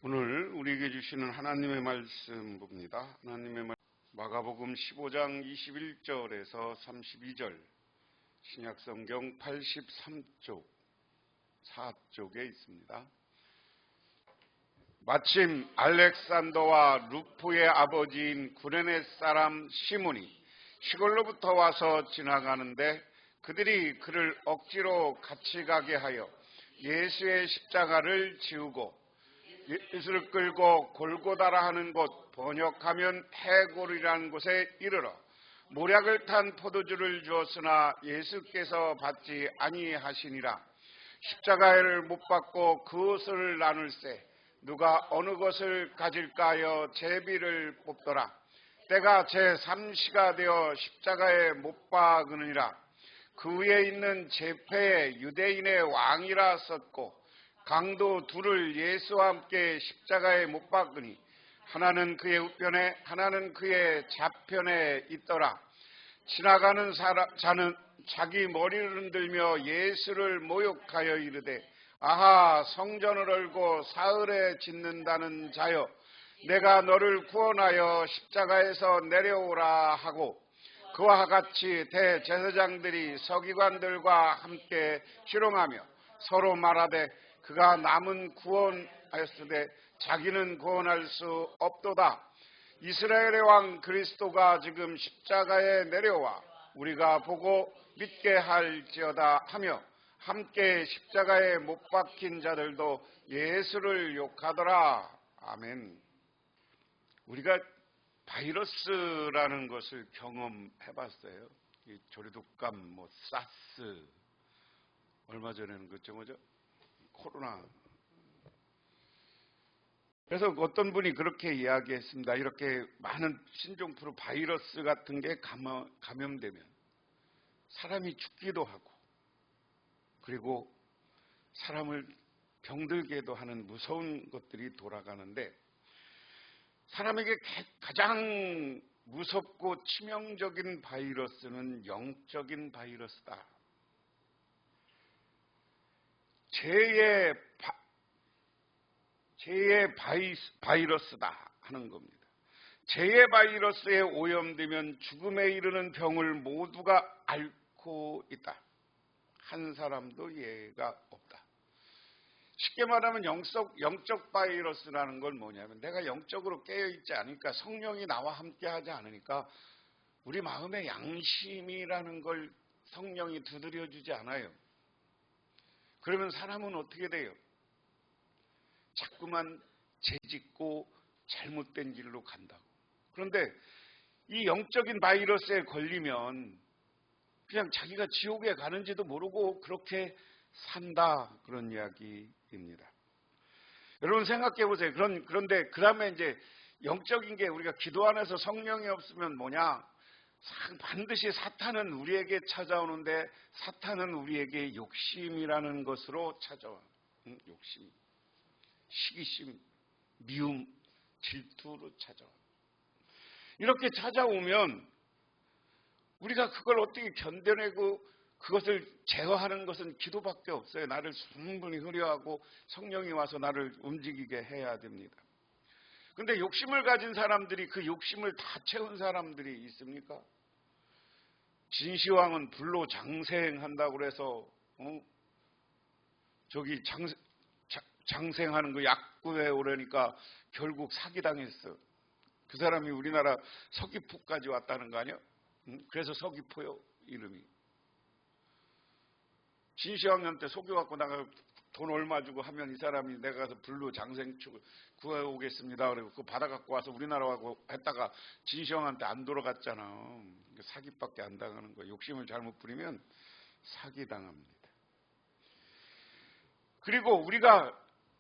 오늘 우리에게 주시는 하나님의 말씀 봅니다. 하나님의 말씀 마가복음 15장 21절에서 32절, 신약성경 83쪽 4쪽에 있습니다. 마침 알렉산더와 루프의 아버지인 구레네 사람 시몬이 시골로부터 와서 지나가는데 그들이 그를 억지로 같이 가게 하여 예수의 십자가를 지우고 예수를 끌고 골고다라 하는 곳, 번역하면 해골이라는 곳에 이르러 모략을 탄 포도주를 주었으나 예수께서 받지 아니하시니라. 십자가를 못 받고 그것을 나눌세 누가 어느 것을 가질까 하여 제비를 뽑더라. 때가 제3시가 되어 십자가에 못 박으느니라. 그 위에 있는 제페에 유대인의 왕이라 썼고 강도 둘을 예수와 함께 십자가에 못 박으니 하나는 그의 우편에 하나는 그의 좌편에 있더라. 지나가는 자는 자기 머리를 흔들며 예수를 모욕하여 이르되 아하, 성전을 얼고 사흘에 짓는다는 자여, 내가 너를 구원하여 십자가에서 내려오라 하고 그와 같이 대제사장들이 서기관들과 함께 희롱하며 서로 말하되 그가 남은 구원하였으되 자기는 구원할 수 없도다. 이스라엘의 왕 그리스도가 지금 십자가에 내려와 우리가 보고 믿게 할지어다 하며 함께 십자가에 못 박힌 자들도 예수를 욕하더라. 아멘. 우리가 바이러스라는 것을 경험해봤어요. 이 조류독감, 사스, 얼마 전에는 그죠, 뭐죠? 코로나. 그래서 어떤 분이 그렇게 이야기했습니다. 이렇게 많은 신종플루 바이러스 같은 게 감염되면 사람이 죽기도 하고 그리고 사람을 병들게도 하는 무서운 것들이 돌아가는데 사람에게 가장 무섭고 치명적인 바이러스는 영적인 바이러스다. 죄의 바이러스다 하는 겁니다. 죄의 바이러스에 오염되면 죽음에 이르는 병을 모두가 앓고 있다. 한 사람도 예가 없다. 쉽게 말하면 영적 바이러스라는 건 뭐냐면 내가 영적으로 깨어있지 않으니까 성령이 나와 함께하지 않으니까 우리 마음의 양심이라는 걸 성령이 두드려주지 않아요. 그러면 사람은 어떻게 돼요? 자꾸만 죄짓고 잘못된 길로 간다고. 그런데 이 영적인 바이러스에 걸리면 그냥 자기가 지옥에 가는지도 모르고 그렇게 산다, 그런 이야기입니다. 여러분 생각해 보세요. 그런데 그 다음에 이제 영적인 게 우리가 기도 안에서 성령이 없으면 뭐냐? 반드시 사탄은 우리에게 찾아오는데 사탄은 우리에게 욕심이라는 것으로 찾아와. 욕심, 시기심, 미움, 질투로 찾아와. 이렇게 찾아오면 우리가 그걸 어떻게 견뎌내고 그것을 제어하는 것은 기도밖에 없어요. 나를 충분히 흐려하고 성령이 와서 나를 움직이게 해야 됩니다. 그런데 욕심을 가진 사람들이 그 욕심을 다 채운 사람들이 있습니까? 진시황은 불로 장생한다고 그래서 저기 장생하는 그 약국에 오려니까 결국 사기당했어. 그 사람이 우리나라 서귀포까지 왔다는 거 아니야? 그래서 서귀포요 이름이. 진시황한테 속여갖고 나가 돈 얼마 주고 하면 이 사람이 내가 가서 불로 장생축을 구해오겠습니다. 그리고 그거 받아갖고 와서 우리나라하고 했다가 진시황한테 안 돌아갔잖아. 사기밖에 안 당하는 거야. 욕심을 잘못 부리면 사기당합니다. 그리고 우리가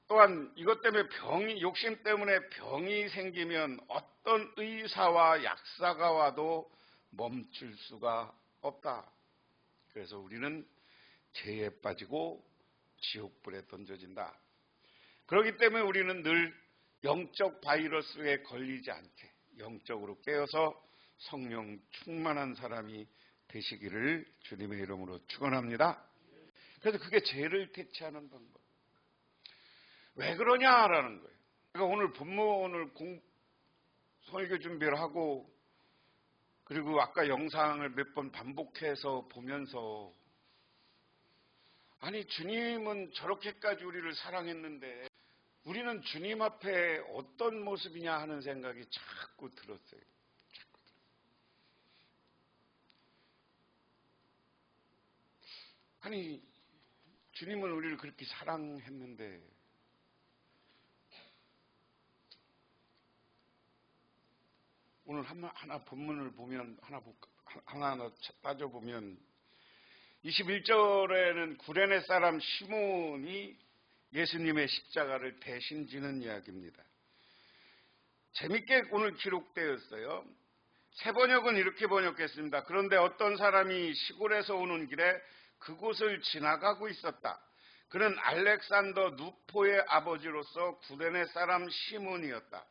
또한 이것 때문에 욕심 때문에 병이 생기면 어떤 의사와 약사가 와도 멈출 수가 없다. 그래서 우리는 죄에 빠지고 지옥불에 던져진다. 그렇기 때문에 우리는 늘 영적 바이러스에 걸리지 않게 영적으로 깨어서 성령 충만한 사람이 되시기를 주님의 이름으로 축원합니다. 그래서 그게 죄를 퇴치하는 방법. 왜 그러냐라는 거예요. 그러니까 오늘 본문을 설교 준비를 하고 그리고 아까 영상을 몇 번 반복해서 보면서 아니 주님은 저렇게까지 우리를 사랑했는데 우리는 주님 앞에 어떤 모습이냐 하는 생각이 자꾸 들었어요. 아니 주님은 우리를 그렇게 사랑했는데 오늘 하나 본문을 보면 하나하나 따져보면 21절에는 구레네 사람 시몬이 예수님의 십자가를 대신 지는 이야기입니다. 재밌게 오늘 기록되었어요. 새 번역은 이렇게 번역했습니다. 그런데 어떤 사람이 시골에서 오는 길에 그곳을 지나가고 있었다. 그는 알렉산더 누포의 아버지로서 구레네 사람 시몬이었다.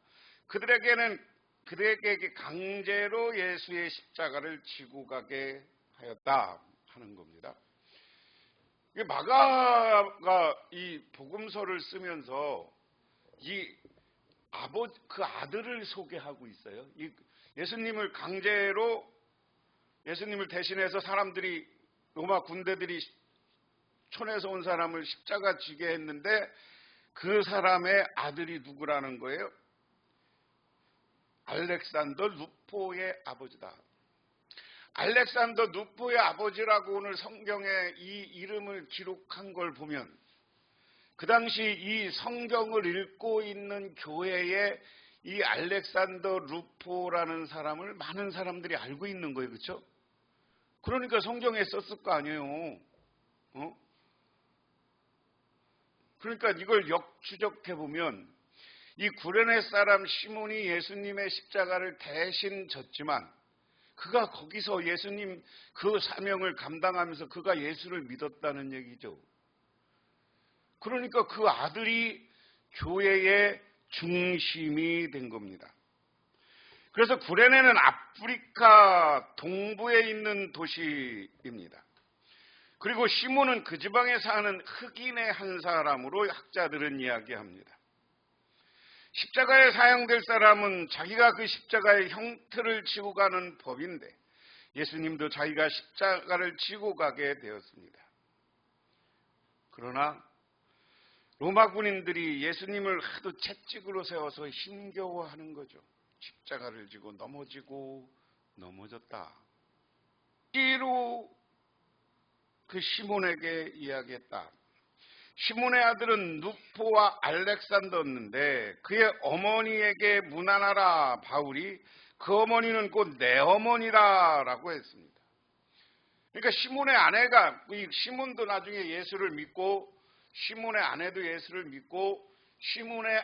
그들에게 강제로 예수의 십자가를 지고 가게 하였다 하는 겁니다. 마가가 이 복음서를 쓰면서 그 아들을 소개하고 있어요. 예수님을 대신해서 사람들이 로마 군대들이 촌에서 온 사람을 십자가 지게 했는데 그 사람의 아들이 누구라는 거예요? 알렉산더 누포의 아버지다. 알렉산더 누포의 아버지라고 오늘 성경에 이 이름을 기록한 걸 보면 그 당시 이 성경을 읽고 있는 교회에 이 알렉산더 루포라는 사람을 많은 사람들이 알고 있는 거예요. 그렇죠? 그러니까 성경에 썼을 거 아니에요. 그러니까 이걸 역추적해 보면 이 구레네 사람 시몬이 예수님의 십자가를 대신 졌지만 그가 거기서 예수님 그 사명을 감당하면서 그가 예수를 믿었다는 얘기죠. 그러니까 그 아들이 교회의 중심이 된 겁니다. 그래서 구레네는 아프리카 동부에 있는 도시입니다. 그리고 시몬은 그 지방에 사는 흑인의 한 사람으로 학자들은 이야기합니다. 십자가에 사용될 사람은 자기가 그 십자가의 형태를 지고 가는 법인데 예수님도 자기가 십자가를 지고 가게 되었습니다. 그러나 로마 군인들이 예수님을 하도 채찍으로 세워서 힘겨워하는 거죠. 십자가를 지고 넘어졌다. 이로 그 시몬에게 이야기했다. 시몬의 아들은 누포와 알렉산더였는데 그의 어머니에게 문안하라. 바울이 그 어머니는 곧 내 어머니라라고 했습니다. 그러니까 시몬의 아내가 시몬도 나중에 예수를 믿고 시몬의 아내도 예수를 믿고 시몬의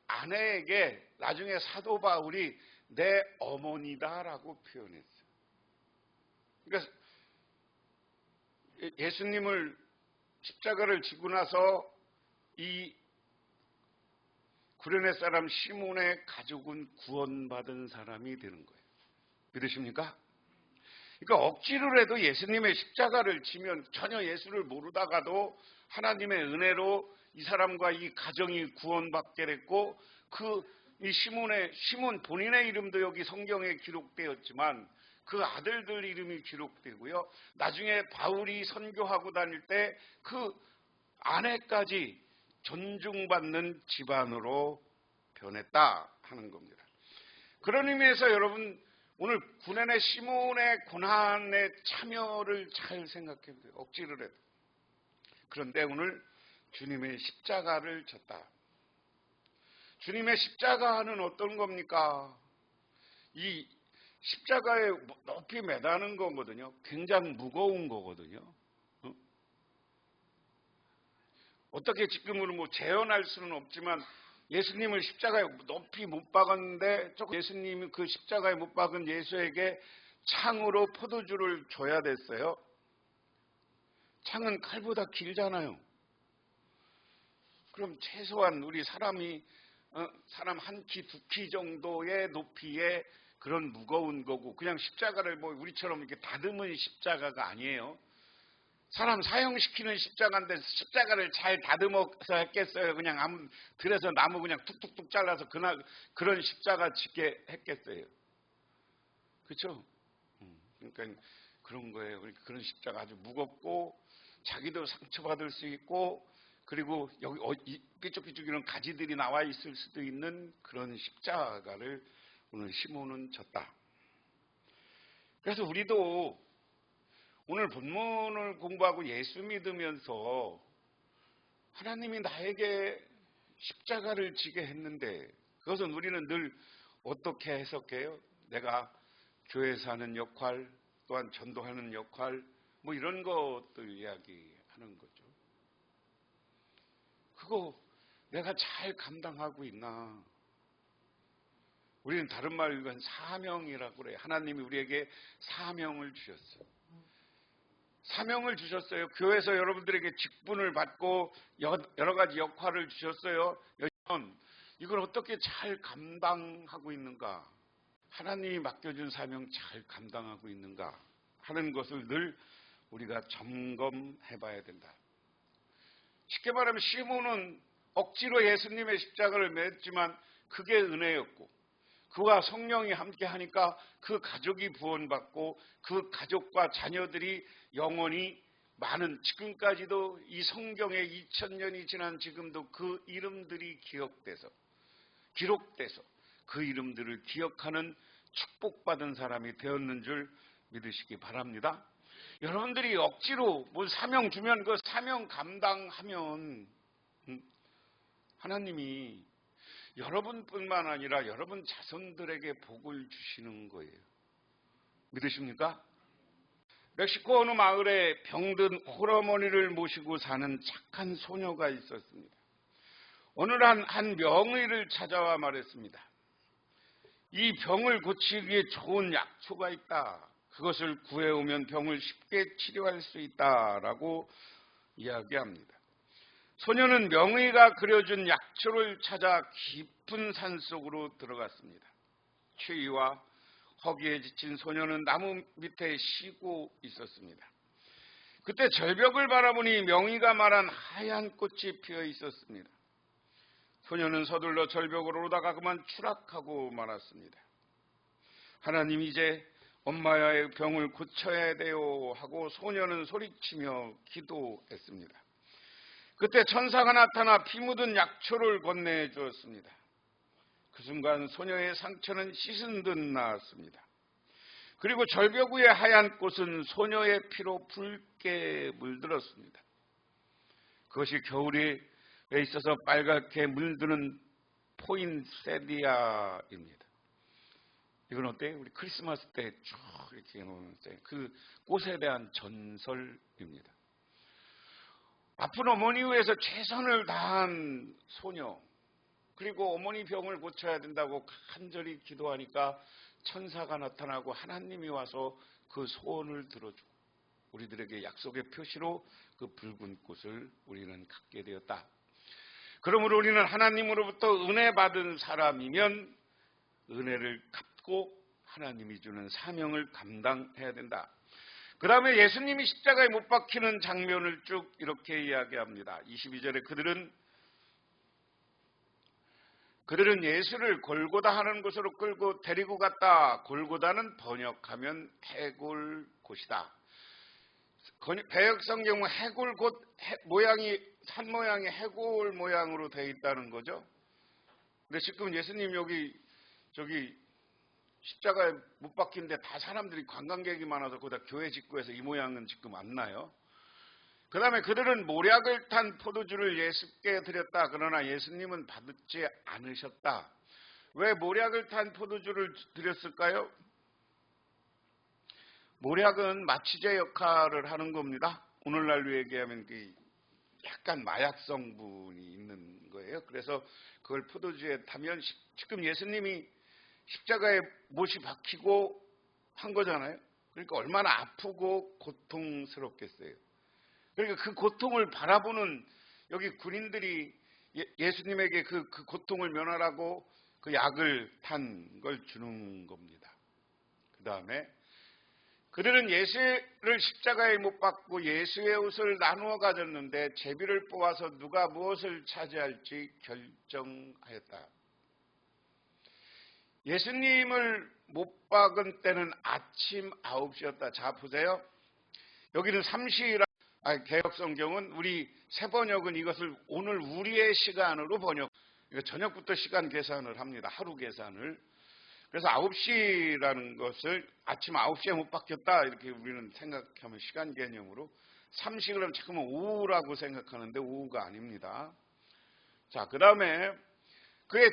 아내에게 나중에 사도 바울이 내 어머니다라고 표현했어요. 그러니까 예수님을 십자가를 지고 나서 이 구레네 사람 시몬의 가족은 구원받은 사람이 되는 거예요. 믿으십니까? 그러니까 억지로라도 예수님의 십자가를 지면 전혀 예수를 모르다가도 하나님의 은혜로 이 사람과 이 가정이 구원받게 됐고 이 시몬 본인의 이름도 여기 성경에 기록되었지만 그 아들들 이름이 기록되고요. 나중에 바울이 선교하고 다닐 때 그 아내까지 존중받는 집안으로 변했다 하는 겁니다. 그런 의미에서 여러분 오늘 구레네 시몬의 고난에 참여를 잘 생각해 보세요. 억지를 해도. 그런데 오늘 주님의 십자가를 졌다. 주님의 십자가는 어떤 겁니까? 이 십자가에 높이 매다는 거거든요. 굉장히 무거운 거거든요. 어떻게 지금으로 재현할 수는 없지만 예수님을 십자가에 높이 못 박았는데 예수님이 그 십자가에 못 박은 예수에게 창으로 포도주를 줘야 됐어요. 창은 칼보다 길잖아요. 그럼 최소한 우리 사람 한 키, 두 키 정도의 높이의 그런 무거운 거고 그냥 십자가를 우리처럼 이렇게 다듬은 십자가가 아니에요. 사람 사형시키는 십자가인데 십자가를 잘 다듬어서 했겠어요? 그냥 들에서 나무 그냥 툭툭툭 잘라서 그런 십자가 짓게 했겠어요? 그렇죠? 그러니까 그런 거예요. 그러니까 그런 십자가 아주 무겁고 자기도 상처받을 수 있고 그리고 여기 삐쭉삐쭉 이런 가지들이 나와 있을 수도 있는 그런 십자가를 오늘 시몬은 졌다. 그래서 우리도 오늘 본문을 공부하고 예수 믿으면서 하나님이 나에게 십자가를 지게 했는데 그것은 우리는 늘 어떻게 해석해요? 내가 교회에서 하는 역할, 또한 전도하는 역할, 뭐 이런 것들 이야기하는 거죠. 그거 내가 잘 감당하고 있나? 우리는 다른 말로 사명이라고 그래요. 하나님이 우리에게 사명을 주셨어요. 사명을 주셨어요. 교회에서 여러분들에게 직분을 받고 여러 가지 역할을 주셨어요. 이걸 어떻게 잘 감당하고 있는가? 하나님이 맡겨준 사명 잘 감당하고 있는가 하는 것을 늘 우리가 점검해 봐야 된다. 쉽게 말하면 시몬은 억지로 예수님의 십자가를 맸지만 그게 은혜였고 그와 성령이 함께 하니까 그 가족이 구원받고 그 가족과 자녀들이 영원히 많은 지금까지도 이 성경에 2000년이 지난 지금도 그 이름들이 기록돼서 그 이름들을 기억하는 축복받은 사람이 되었는 줄 믿으시기 바랍니다. 여러분들이 억지로 뭐 사명 주면 그 사명 감당하면 하나님이 여러분뿐만 아니라 여러분 자손들에게 복을 주시는 거예요. 믿으십니까? 멕시코 어느 마을에 병든 홀어머니를 모시고 사는 착한 소녀가 있었습니다. 어느 날 한 명의를 찾아와 말했습니다. 이 병을 고치기에 좋은 약초가 있다. 그것을 구해오면 병을 쉽게 치료할 수 있다라고 이야기합니다. 소녀는 명의가 그려준 약초를 찾아 깊은 산속으로 들어갔습니다. 추위와 허기에 지친 소녀는 나무 밑에 쉬고 있었습니다. 그때 절벽을 바라보니 명의가 말한 하얀 꽃이 피어 있었습니다. 소녀는 서둘러 절벽으로 오다가 그만 추락하고 말았습니다. 하나님, 이제 엄마의 병을 고쳐야 돼요 하고 소녀는 소리치며 기도했습니다. 그때 천사가 나타나 피 묻은 약초를 건네주었습니다. 그 순간 소녀의 상처는 씻은 듯 나았습니다. 그리고 절벽 위의 하얀 꽃은 소녀의 피로 붉게 물들었습니다. 그것이 겨울에 있어서 빨갛게 물드는 포인세리아입니다. 이건 어때요? 우리 크리스마스 때 쭉 이렇게 해놓은 그 꽃에 대한 전설입니다. 아픈 어머니 위해서 최선을 다한 소녀, 그리고 어머니 병을 고쳐야 된다고 간절히 기도하니까 천사가 나타나고 하나님이 와서 그 소원을 들어주고 우리들에게 약속의 표시로 그 붉은 꽃을 우리는 갖게 되었다. 그러므로 우리는 하나님으로부터 은혜 받은 사람이면 은혜를 갚고 하나님이 주는 사명을 감당해야 된다. 그 다음에 예수님이 십자가에 못 박히는 장면을 쭉 이렇게 이야기합니다. 22절에 그들은 예수를 골고다 하는 곳으로 끌고 데리고 갔다. 골고다는 번역하면 해골 곳이다. 배역 성경은 해골 곳 모양이 산 모양이 해골 모양으로 되어 있다는 거죠. 근데 지금 예수님 저기 십자가에 못 박힌데 다 사람들이 관광객이 많아서 거기다 교회 직구해서 이 모양은 지금 안 나요. 그 다음에 그들은 모략을 탄 포도주를 예수께 드렸다. 그러나 예수님은 받지 않으셨다. 왜 모략을 탄 포도주를 드렸을까요? 모략은 마취제 역할을 하는 겁니다. 오늘날로 얘기하면 약간 마약 성분이 있는 거예요. 그래서 그걸 포도주에 타면 지금 예수님이 십자가에 못이 박히고 한 거잖아요. 그러니까 얼마나 아프고 고통스럽겠어요. 그러니까 그 고통을 바라보는 여기 군인들이 예수님에게 그 고통을 면하라고 그 약을 탄 걸 주는 겁니다. 그 다음에 그들은 예수를 십자가에 못 박고 예수의 옷을 나누어 가졌는데 제비를 뽑아서 누가 무엇을 차지할지 결정하였다. 예수님을 못 박은 때는 아침 9시였다. 자, 보세요. 여기는 3시라, 개혁성경은 우리 새번역은 이것을 오늘 우리의 시간으로 번역, 저녁부터 시간 계산을 합니다. 하루 계산을. 그래서 9시라는 것을 아침 9시에 못 박혔다 이렇게 우리는 생각하면 시간 개념으로 3시 그러면 잠깐만 오후라고 생각하는데 오후가 아닙니다. 자, 그 다음에 그의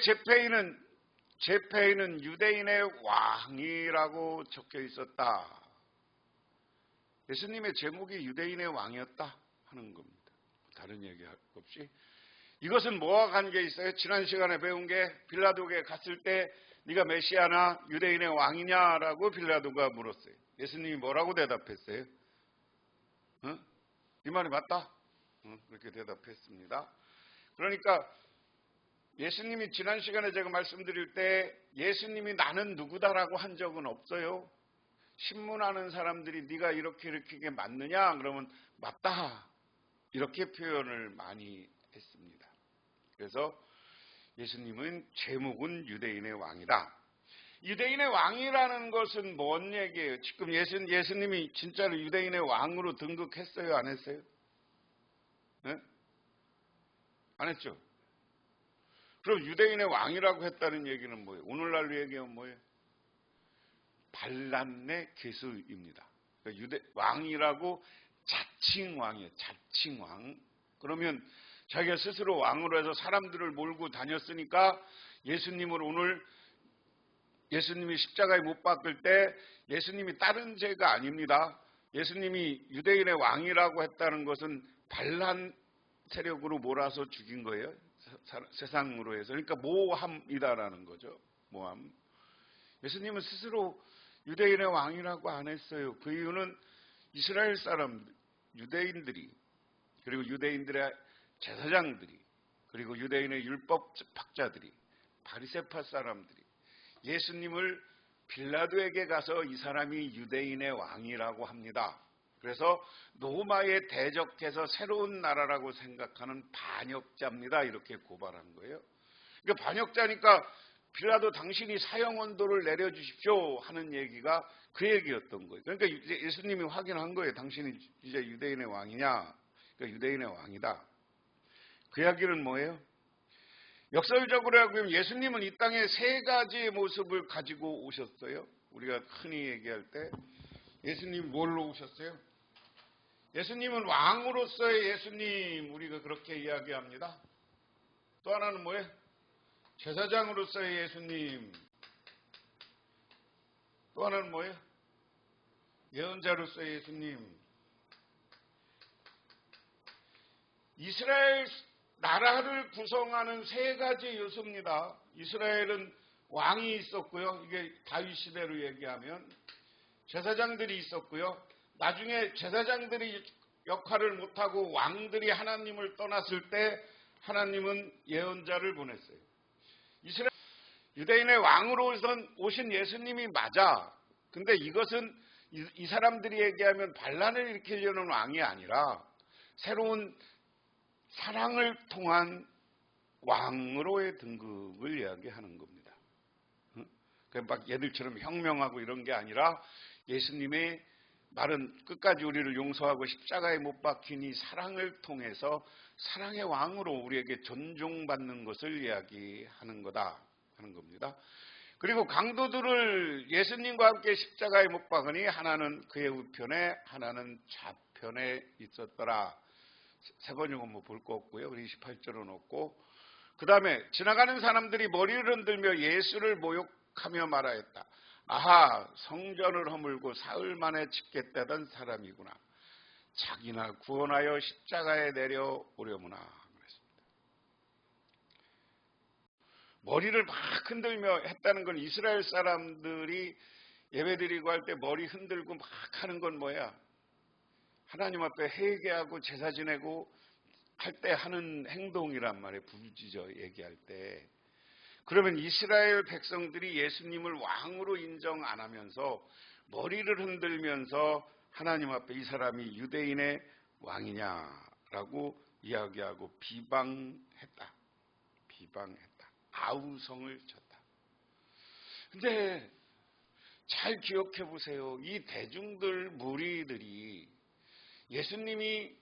제패에는 유대인의 왕이라고 적혀 있었다. 예수님의 제목이 유대인의 왕이었다 하는 겁니다. 다른 얘기할 것 없이. 이것은 뭐와 관계 있어요? 지난 시간에 배운 게 빌라도에게 갔을 때 네가 메시아나 유대인의 왕이냐라고 빌라도가 물었어요. 예수님이 뭐라고 대답했어요? 이 말이 맞다? 그렇게 대답했습니다. 그러니까 예수님이 지난 시간에 제가 말씀드릴 때 예수님이 나는 누구다라고 한 적은 없어요. 신문하는 사람들이 네가 이렇게 이렇게 맞느냐? 그러면 맞다. 이렇게 표현을 많이 했습니다. 그래서 예수님은 제목은 유대인의 왕이다. 유대인의 왕이라는 것은 뭔 얘기예요? 지금 예수님이 진짜로 유대인의 왕으로 등극했어요? 안 했어요? 네? 안 했죠? 그럼 유대인의 왕이라고 했다는 얘기는 뭐예요? 오늘날로 얘기하면 뭐예요? 반란의 개수입니다. 그러니까 왕이라고 자칭왕이에요. 자칭왕. 그러면 자기가 스스로 왕으로 해서 사람들을 몰고 다녔으니까 예수님이 십자가에 못 박을 때 예수님이 다른 죄가 아닙니다. 예수님이 유대인의 왕이라고 했다는 것은 반란 세력으로 몰아서 죽인 거예요. 세상으로 해서. 그러니까 모함이다라는 거죠. 모함. 예수님은 스스로 유대인의 왕이라고 안 했어요. 그 이유는 이스라엘 사람들, 유대인들이, 그리고 유대인들의 제사장들이, 그리고 유대인의 율법 학자들이, 바리새파 사람들이 예수님을 빌라도에게 가서 이 사람이 유대인의 왕이라고 합니다. 그래서 로마에 대적해서 새로운 나라라고 생각하는 반역자입니다. 이렇게 고발한 거예요. 그러니까 반역자니까 빌라도 당신이 사형언도를 내려주십시오 하는 얘기가 그 얘기였던 거예요. 그러니까 이제 예수님이 확인한 거예요. 당신이 이제 유대인의 왕이냐? 그러니까 유대인의 왕이다. 그 이야기는 뭐예요? 역설적으로 하면 예수님은 이 땅에 세 가지의 모습을 가지고 오셨어요. 우리가 흔히 얘기할 때 예수님 뭘로 오셨어요? 예수님은 왕으로서의 예수님, 우리가 그렇게 이야기합니다. 또 하나는 뭐예요? 제사장으로서의 예수님. 또 하나는 뭐예요? 예언자로서의 예수님. 이스라엘 나라를 구성하는 세 가지 요소입니다. 이스라엘은 왕이 있었고요. 이게 다윗 시대로 얘기하면 제사장들이 있었고요. 나중에 제사장들이 역할을 못하고 왕들이 하나님을 떠났을 때 하나님은 예언자를 보냈어요. 유대인의 왕으로 오신 예수님이 맞아. 근데 이것은 이 사람들이 얘기하면 반란을 일으키려는 왕이 아니라 새로운 사랑을 통한 왕으로의 등극을 이야기하는 겁니다. 막 얘들처럼 혁명하고 이런 게 아니라 예수님의 말은 끝까지 우리를 용서하고 십자가에 못 박히니 사랑을 통해서 사랑의 왕으로 우리에게 존중받는 것을 이야기하는 거다 하는 겁니다. 그리고 강도들을 예수님과 함께 십자가에 못 박으니 하나는 그의 우편에 하나는 좌편에 있었더라. 세 번역은 뭐 볼 거 없고요. 우리 28절은 없고, 그 다음에 지나가는 사람들이 머리를 흔들며 예수를 모욕하며 말하였다. 아하, 성전을 허물고 사흘 만에 짓겠다던 사람이구나. 자기나 구원하여 십자가에 내려오려무나. 그랬습니다. 머리를 막 흔들며 했다는 건 이스라엘 사람들이 예배드리고 할 때 머리 흔들고 막 하는 건 뭐야? 하나님 앞에 회개하고 제사 지내고 할 때 하는 행동이란 말이에요. 부르짖어 얘기할 때. 그러면 이스라엘 백성들이 예수님을 왕으로 인정 안 하면서 머리를 흔들면서 하나님 앞에 이 사람이 유대인의 왕이냐라고 이야기하고 비방했다. 아우성을 쳤다. 근데 잘 기억해 보세요. 이 대중들, 무리들이 예수님이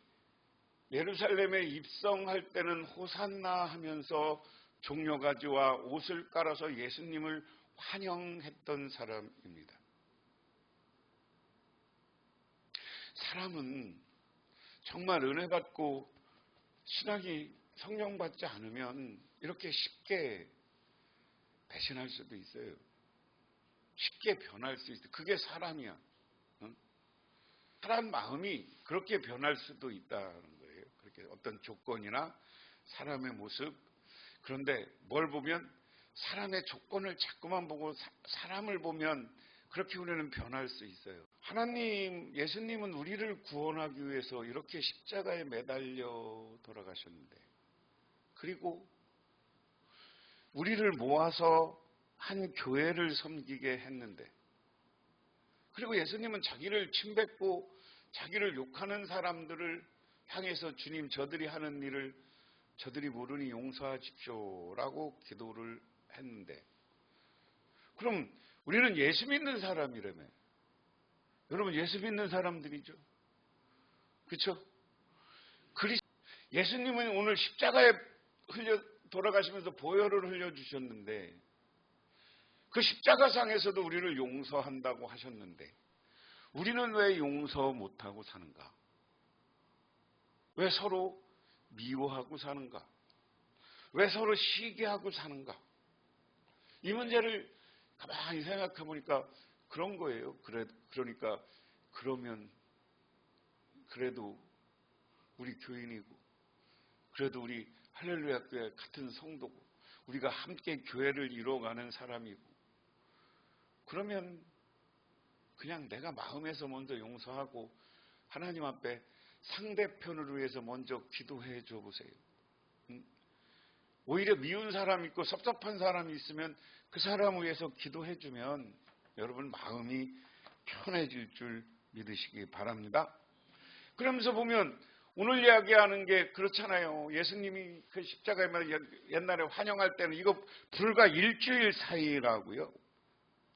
예루살렘에 입성할 때는 호산나 하면서 종려가지와 옷을 깔아서 예수님을 환영했던 사람입니다. 사람은 정말 은혜 받고 신앙이 성령 받지 않으면 이렇게 쉽게 배신할 수도 있어요. 쉽게 변할 수 있어요. 그게 사람이야. 사람 마음이 그렇게 변할 수도 있다는 거예요. 그렇게 어떤 조건이나 사람의 모습. 그런데 뭘 보면 사람의 조건을 자꾸만 보고 사람을 보면 그렇게 우리는 변할 수 있어요. 하나님, 예수님은 우리를 구원하기 위해서 이렇게 십자가에 매달려 돌아가셨는데, 그리고 우리를 모아서 한 교회를 섬기게 했는데, 그리고 예수님은 자기를 침뱉고 자기를 욕하는 사람들을 향해서 주님, 저들이 하는 일을 저들이 모르니 용서하십시오라고 기도를 했는데, 그럼 우리는 예수 믿는 사람이라며. 여러분, 예수 믿는 사람들이죠. 그렇죠? 예수님은 오늘 십자가에 돌아가시면서 보혈을 흘려주셨는데, 그 십자가상에서도 우리를 용서한다고 하셨는데, 우리는 왜 용서 못하고 사는가? 왜 서로 미워하고 사는가? 왜 서로 시기하고 사는가? 이 문제를 가만히 생각해 보니까 그런 거예요. 그러니까 그러면 그래도 우리 교인이고, 그래도 우리 할렐루야 교회 같은 성도고, 우리가 함께 교회를 이루어가는 사람이고, 그러면 그냥 내가 마음에서 먼저 용서하고 하나님 앞에 상대편을 위해서 먼저 기도해 줘 보세요. 오히려 미운 사람 있고 섭섭한 사람이 있으면 그 사람을 위해서 기도해 주면 여러분 마음이 편해질 줄 믿으시기 바랍니다. 그러면서 보면 오늘 이야기하는 게 그렇잖아요. 예수님이 그 십자가에 옛날에 환영할 때는 이거 불과 일주일 사이라고요.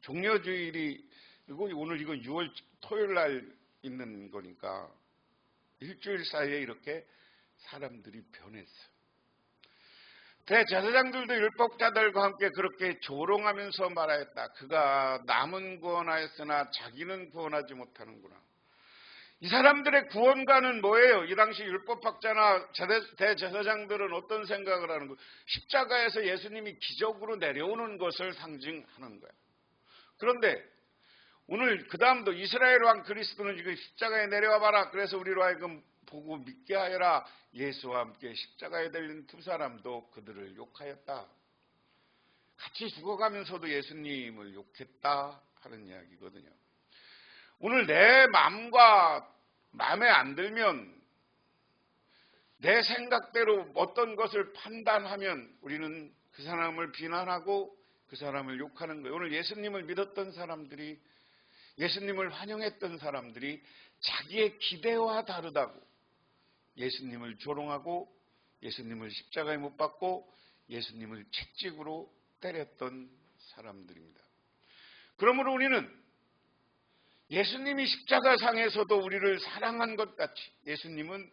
종려주일이, 오늘 이건 6월 토요일 날 있는 거니까 일주일 사이에 이렇게 사람들이 변했어요. 대제사장들도 율법자들과 함께 그렇게 조롱하면서 말하였다. 그가 남은 구원하였으나 자기는 구원하지 못하는구나. 이 사람들의 구원가는 뭐예요? 이 당시 율법학자나 대제사장들은 어떤 생각을 하는 거예요? 십자가에서 예수님이 기적으로 내려오는 것을 상징하는 거예요. 그런데 오늘 그 다음도 이스라엘 왕 그리스도는 지금 십자가에 내려와 봐라. 그래서 우리로 하여금 보고 믿게 하여라. 예수와 함께 십자가에 달린 두 사람도 그들을 욕하였다. 같이 죽어가면서도 예수님을 욕했다 하는 이야기거든요. 오늘 내 마음에 안 들면, 내 생각대로 어떤 것을 판단하면 우리는 그 사람을 비난하고 그 사람을 욕하는 거예요. 오늘 예수님을 믿었던 사람들이, 예수님을 환영했던 사람들이 자기의 기대와 다르다고 예수님을 조롱하고 예수님을 십자가에 못 박고 예수님을 채찍으로 때렸던 사람들입니다. 그러므로 우리는 예수님이 십자가상에서도 우리를 사랑한 것 같이 예수님은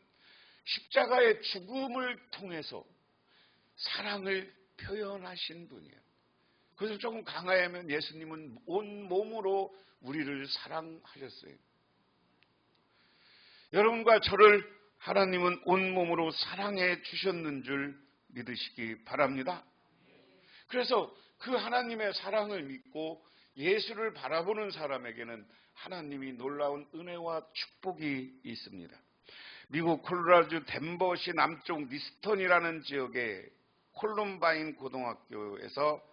십자가의 죽음을 통해서 사랑을 표현하신 분이에요. 그래서 조금 강하면 예수님은 온 몸으로 우리를 사랑하셨어요. 여러분과 저를 하나님은 온 몸으로 사랑해 주셨는 줄 믿으시기 바랍니다. 그래서 그 하나님의 사랑을 믿고 예수를 바라보는 사람에게는 하나님이 놀라운 은혜와 축복이 있습니다. 미국 콜로라도 덴버시 남쪽 니스턴이라는 지역의 콜럼바인 고등학교에서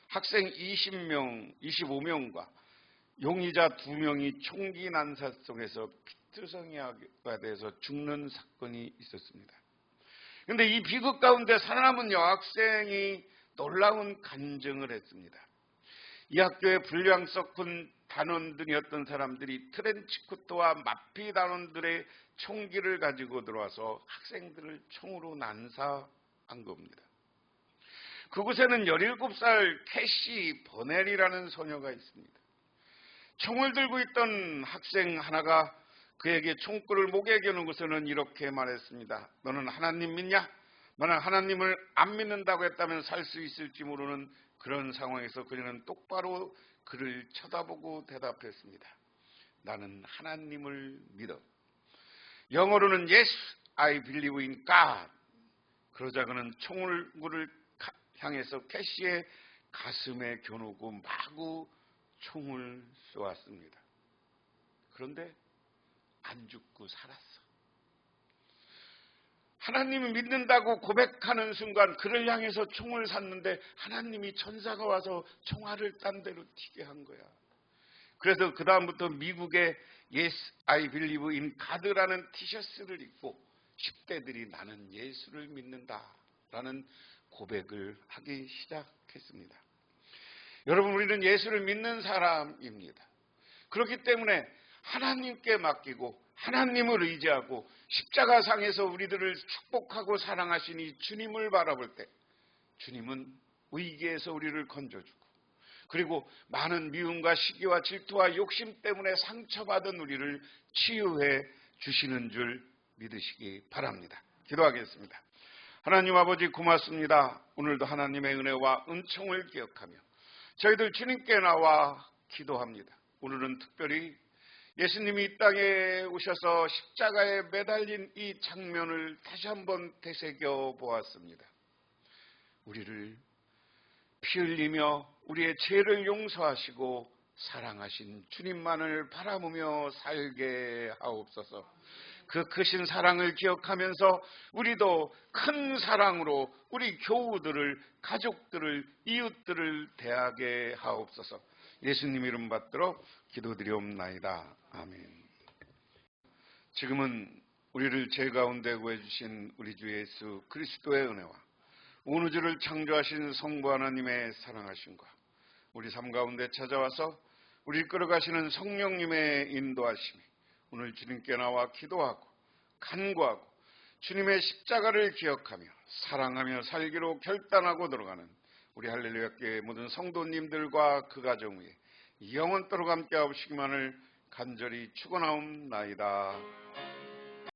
학생 25명과 용의자 2명이 총기 난사 속에서 피투성이가 돼서 죽는 사건이 있었습니다. 그런데 이 비극 가운데 살아남은 여학생이 놀라운 간증을 했습니다. 이 학교의 분량 썩은 단원들이었던 사람들이 트렌치코트와 마피 단원들의 총기를 가지고 들어와서 학생들을 총으로 난사한 겁니다. 그곳에는 17살 캐시 버넬이라는 소녀가 있습니다. 총을 들고 있던 학생 하나가 그에게 총구를 목에 겨누고서는 이렇게 말했습니다. 너는 하나님 믿냐? 만약 하나님을 안 믿는다고 했다면 살 수 있을지 모르는 그런 상황에서 그녀는 똑바로 그를 쳐다보고 대답했습니다. 나는 하나님을 믿어. 영어로는 Yes, I believe in God. 그러자 그는 총구를 향해서 캐시의 가슴에 겨누고 마구 총을 쏘았습니다. 그런데 안 죽고 살았어. 하나님을 믿는다고 고백하는 순간 그를 향해서 총을 쐈는데 하나님이 천사가 와서 총알을 딴 데로 튀게 한 거야. 그래서 그 다음부터 미국의 Yes, I believe in God라는 티셔츠를 입고 10대들이 나는 예수를 믿는다라는 고백을 하기 시작했습니다. 여러분, 우리는 예수를 믿는 사람입니다. 그렇기 때문에 하나님께 맡기고 하나님을 의지하고 십자가상에서 우리들을 축복하고 사랑하신 이 주님을 바라볼 때 주님은 위기에서 우리를 건져주고 그리고 많은 미움과 시기와 질투와 욕심 때문에 상처받은 우리를 치유해 주시는 줄 믿으시기 바랍니다. 기도하겠습니다. 하나님 아버지 고맙습니다. 오늘도 하나님의 은혜와 은총을 기억하며 저희들 주님께 나와 기도합니다. 오늘은 특별히 예수님이 이 땅에 오셔서 십자가에 매달린 이 장면을 다시 한번 되새겨 보았습니다. 우리를 피 흘리며 우리의 죄를 용서하시고 사랑하신 주님만을 바라보며 살게 하옵소서. 그 크신 사랑을 기억하면서 우리도 큰 사랑으로 우리 교우들을, 가족들을, 이웃들을 대하게 하옵소서. 예수님 이름 받들어 기도드리옵나이다. 아멘. 지금은 우리를 죄 가운데 구해주신 우리 주 예수 그리스도의 은혜와 온 우주를 창조하신 성부 하나님의 사랑하심과 우리 삶 가운데 찾아와서 우리를 끌어가시는 성령님의 인도하심이 오늘 주님께 나와 기도하고 간구하고 주님의 십자가를 기억하며 사랑하며 살기로 결단하고 들어가는 우리 할렐루야 교회 모든 성도님들과 그 가정 위에 영원토록 함께 하시기만을 간절히 축원하옵나이다.